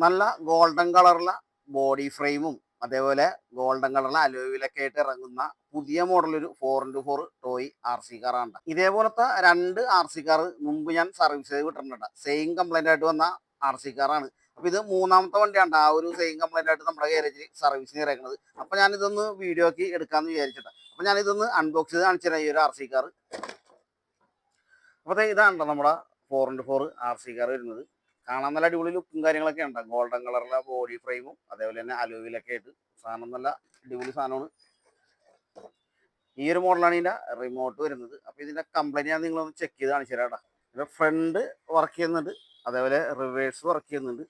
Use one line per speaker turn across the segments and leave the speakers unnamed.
നല്ല ഗോൾഡൻ കളറുള്ള ബോഡി ഫ്രെയിമും അതേപോലെ ഗോൾഡൻ കളറിലെ അലോയിലൊക്കെ ആയിട്ട് ഇറങ്ങുന്ന പുതിയ മോഡൽ ഒരു 4x4 ടോയ് RC കാറാണ്. ഇതേപോലത്തെ 2 RC കാർ മുമ്പ് ഞാൻ സർവീസ് ചെയ്ത് വിട്ടിട്ടുണ്ട്. സെയിം കംപ്ലൈന്റ് ആയിട്ട് വന്ന RC കാറാണ്. അപ്പൊ ഇത് മൂന്നാമത്തെ വണ്ടിയാണ് ആ ഒരു സെയിം കംപ്ലൈന്റ് ആയിട്ട് നമ്മുടെ ഗാരേജിൽ സർവീസിന് ഇറങ്ങുന്നത്. അപ്പൊ ഞാൻ ഇതൊന്ന് വീഡിയോ ആക്കി എടുക്കാന്ന് വിചാരിച്ചിട്ട് അപ്പൊ ഞാൻ ഇതൊന്ന് അൺബോക്സ് ചെയ്ത് കാണിച്ചു തരാം ഈ ഒരു RC കാർ. അപ്പോൾ ഇതാണല്ലോ നമ്മുടെ 4x4 RC കാർ വരുന്നത്. കാണാൻ നല്ല അടിപൊളി ലുക്കും കാര്യങ്ങളൊക്കെ ഉണ്ട്. ഗോൾഡൻ കളറിലെ ബോഡി ഫ്രെയിമും അതേപോലെ തന്നെ അലോയിലൊക്കെ ആയിട്ട് സാധനം നല്ല അടിപൊളി സാധനമാണ്. ഈ ഒരു മോഡലാണ് ഇതിൻ്റെ റിമോട്ട് വരുന്നത്. അപ്പോൾ ഇതിൻ്റെ കംപ്ലൈൻറ്റ് ഞാൻ നിങ്ങളൊന്ന് ചെക്ക് ചെയ്ത് കാണിച്ചു തരാം കേട്ടോ. ഇതിൻ്റെ ഫ്രണ്ട് വർക്ക് ചെയ്യുന്നുണ്ട്, അതേപോലെ റിവേഴ്സ് വർക്ക് ചെയ്യുന്നുണ്ട്,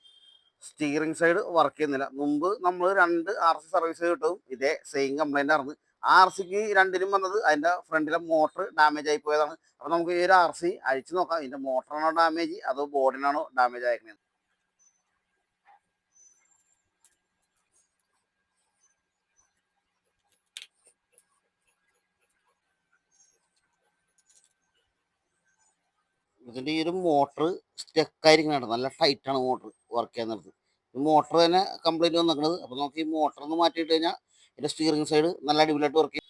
സ്റ്റിയറിംഗ് സൈഡ് വർക്ക് ചെയ്യുന്നില്ല. മുമ്പ് നമ്മൾ 2 RC സർവീസ് കിട്ടും ഇതേ സെയിം കംപ്ലൈൻ്റ് ആയിരുന്നു. ആ RC രണ്ടിനും വന്നത് അതിൻ്റെ ഫ്രണ്ടിലെ മോട്ടർ ഡാമേജ് ആയി പോയതാണ്. അപ്പോൾ നമുക്ക് ഈ ഒരു RC അഴിച്ചു നോക്കാം, ഇതിൻ്റെ മോട്ടറാണോ ഡാമേജ് അതോ ബോർഡിനാണോ ഡാമേജ് ആയിരിക്കുന്നത്. ഇതിൻ്റെ ഈ ഒരു മോട്ടർ സ്റ്റക്കായിരിക്കണ നല്ല ടൈറ്റാണ് മോട്ടർ വർക്ക് ചെയ്യാൻ നേരത്ത്. ഈ മോട്ടർ തന്നെ കംപ്ലൈൻറ്റ് വന്നിരിക്കുന്നത്. അപ്പോൾ നമുക്ക് ഈ മോട്ടർ ഒന്ന് മാറ്റിയിട്ട് കഴിഞ്ഞാൽ ഇതിൻ്റെ സ്റ്റിയറിംഗ് സൈഡ് നല്ല അടിപൊളിയായിട്ട് വർക്ക് ചെയ്യും.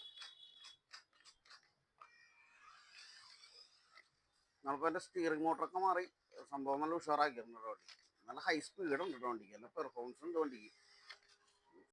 നമുക്ക് അതിൻ്റെ സ്റ്റിയറിംഗ് മോട്ടറൊക്കെ മാറി സംഭവം നല്ല ഉഷാറാക്കിയിട്ടുണ്ട് വണ്ടി. നല്ല ഹൈ സ്പീഡ് ഉണ്ട് വണ്ടിക്ക്, നല്ല പെർഫോമൻസ് ഉണ്ട് വണ്ടിക്ക്.